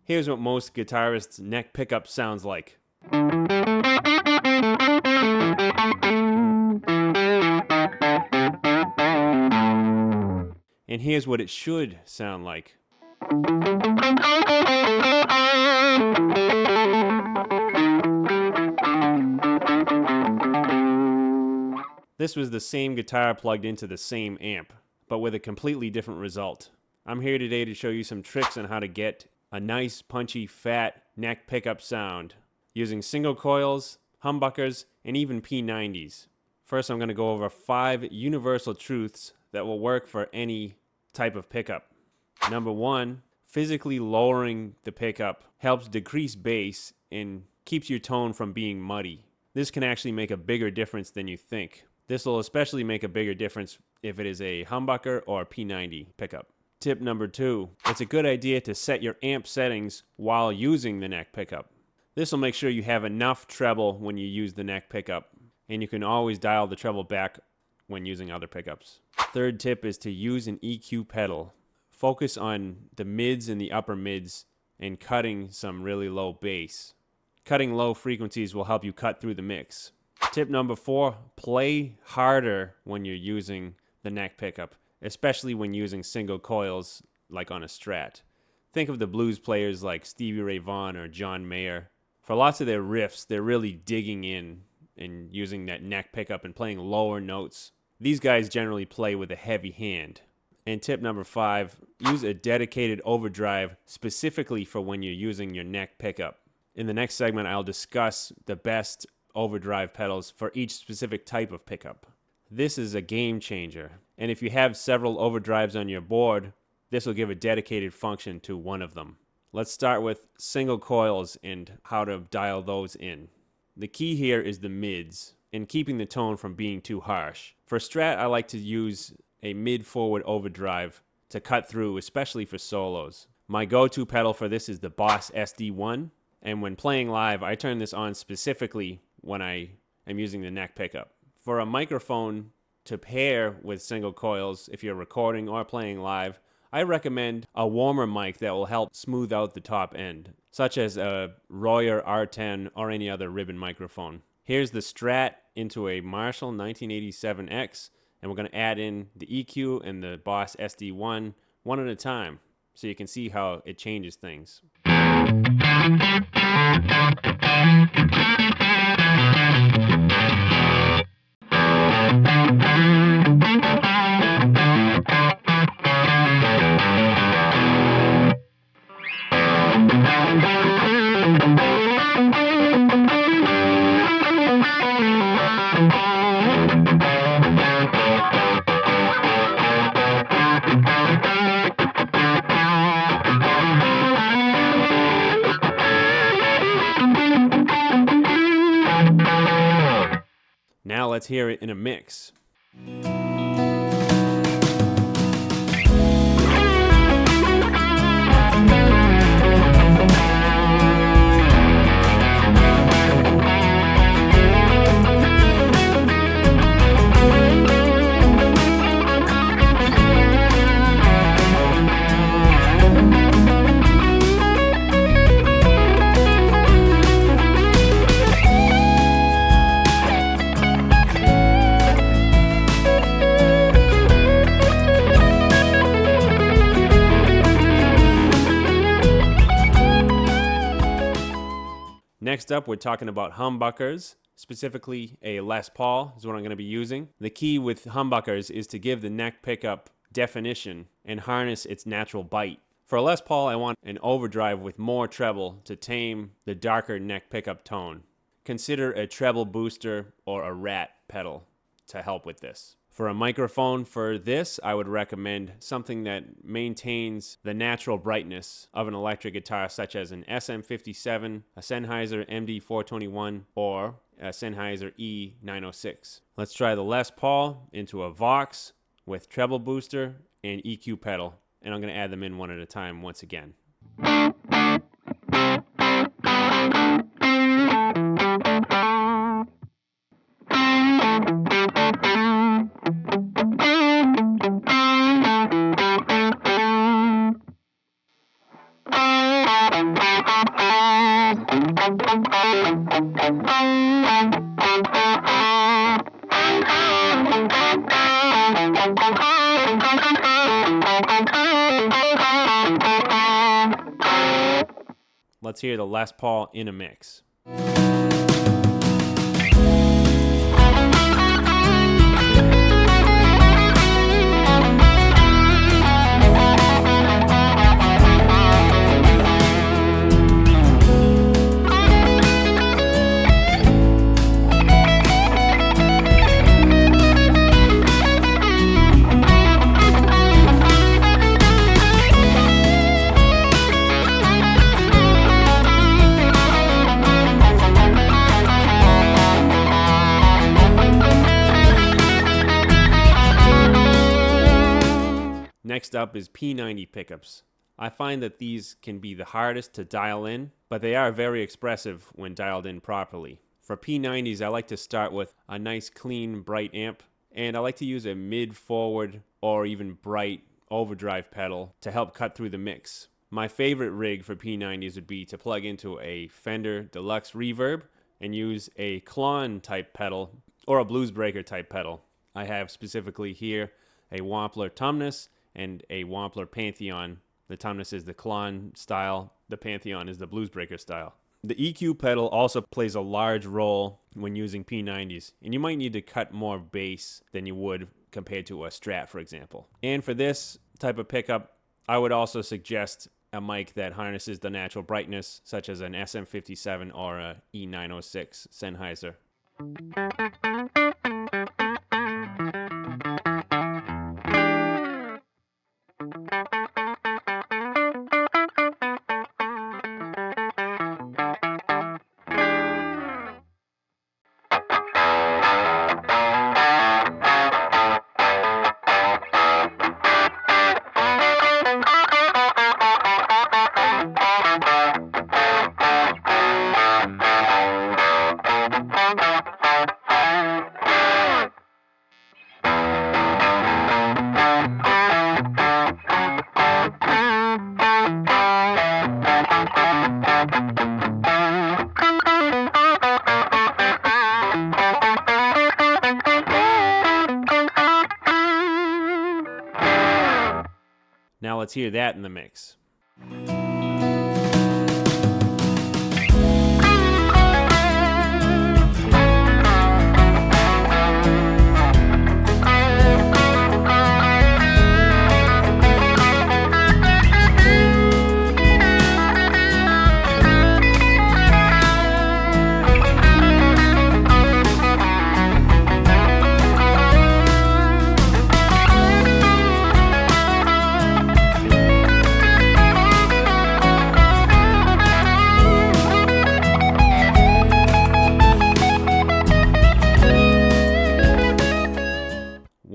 Here's what most guitarists' neck pickup sounds like. And here's what it should sound like. This was the same guitar plugged into the same amp, but with a completely different result. I'm here today to show you some tricks on how to get a nice, punchy, fat neck pickup sound using single coils, humbuckers, and even P90s. First, I'm going to go over 5 universal truths that will work for any type of pickup. Number 1, physically lowering the pickup helps decrease bass and keeps your tone from being muddy. This can actually make a bigger difference than you think. This will especially make a bigger difference if it is a humbucker or a P90 pickup. Tip number 2, it's a good idea to set your amp settings while using the neck pickup. This will make sure you have enough treble when you use the neck pickup, and you can always dial the treble back when using other pickups. Third tip is to use an EQ pedal. Focus on the mids and the upper mids and cutting some really low bass. Cutting low frequencies will help you cut through the mix. Tip number 4, play harder when you're using the neck pickup, especially when using single coils like on a Strat. Think of the blues players like Stevie Ray Vaughan or John Mayer. For lots of their riffs, they're really digging in and using that neck pickup and playing lower notes. These guys generally play with a heavy hand. And tip number 5, use a dedicated overdrive specifically for when you're using your neck pickup. In the next segment, I'll discuss the best overdrive pedals for each specific type of pickup. This is a game changer, and if you have several overdrives on your board, this will give a dedicated function to one of them. Let's start with single coils and how to dial those in. The key here is the mids and keeping the tone from being too harsh. For Strat, I like to use a mid-forward overdrive to cut through, especially for solos. My go-to pedal for this is the Boss SD1, and when playing live, I turn this on specifically when I am using the neck pickup. For a microphone to pair with single coils, if you're recording or playing live, I recommend a warmer mic that will help smooth out the top end, such as a Royer R10 or any other ribbon microphone. Here's the Strat into a Marshall 1987X, and we're going to add in the EQ and the Boss SD1 one at a time, so you can see how it changes things. Now let's hear it in a mix. Next up, we're talking about humbuckers, specifically a Les Paul is what I'm going to be using. The key with humbuckers is to give the neck pickup definition and harness its natural bite. For a Les Paul, I want an overdrive with more treble to tame the darker neck pickup tone. Consider a treble booster or a rat pedal to help with this. For a microphone for this, I would recommend something that maintains the natural brightness of an electric guitar, such as an SM57, a Sennheiser MD421, or a Sennheiser E906. Let's try the Les Paul into a Vox with treble booster and EQ pedal, and I'm going to add them in one at a time once again. let's hear the Les Paul in a mix. Next up is P90 pickups. I find that these can be the hardest to dial in, but they are very expressive when dialed in properly. For P90s, I like to start with a nice clean bright amp, and I like to use a mid-forward or even bright overdrive pedal to help cut through the mix. My favorite rig for P90s would be to plug into a Fender Deluxe Reverb and use a Klon type pedal or a Bluesbreaker type pedal. I have specifically here a Wampler Tumnus and a Wampler Pantheon. The Tumnus is the Klon style, the Pantheon is the Bluesbreaker style. The EQ pedal also plays a large role when using P90s, and you might need to cut more bass than you would compared to a Strat, for example. And for this type of pickup, I would also suggest a mic that harnesses the natural brightness, such as an SM57 or a E906 Sennheiser. Now let's hear that in the mix.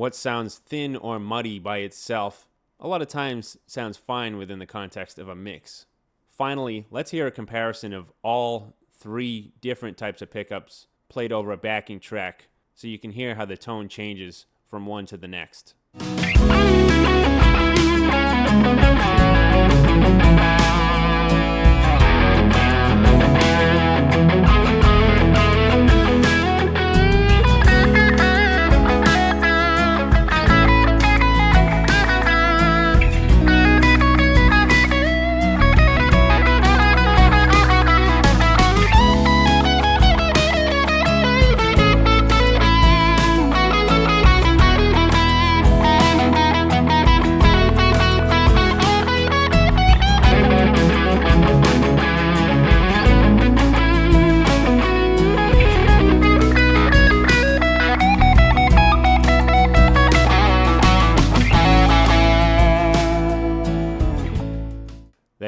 What sounds thin or muddy by itself, a lot of times sounds fine within the context of a mix. Finally, let's hear a comparison of all three different types of pickups played over a backing track so you can hear how the tone changes from one to the next.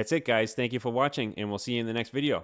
That's it, guys. Thank you for watching, and we'll see you in the next video.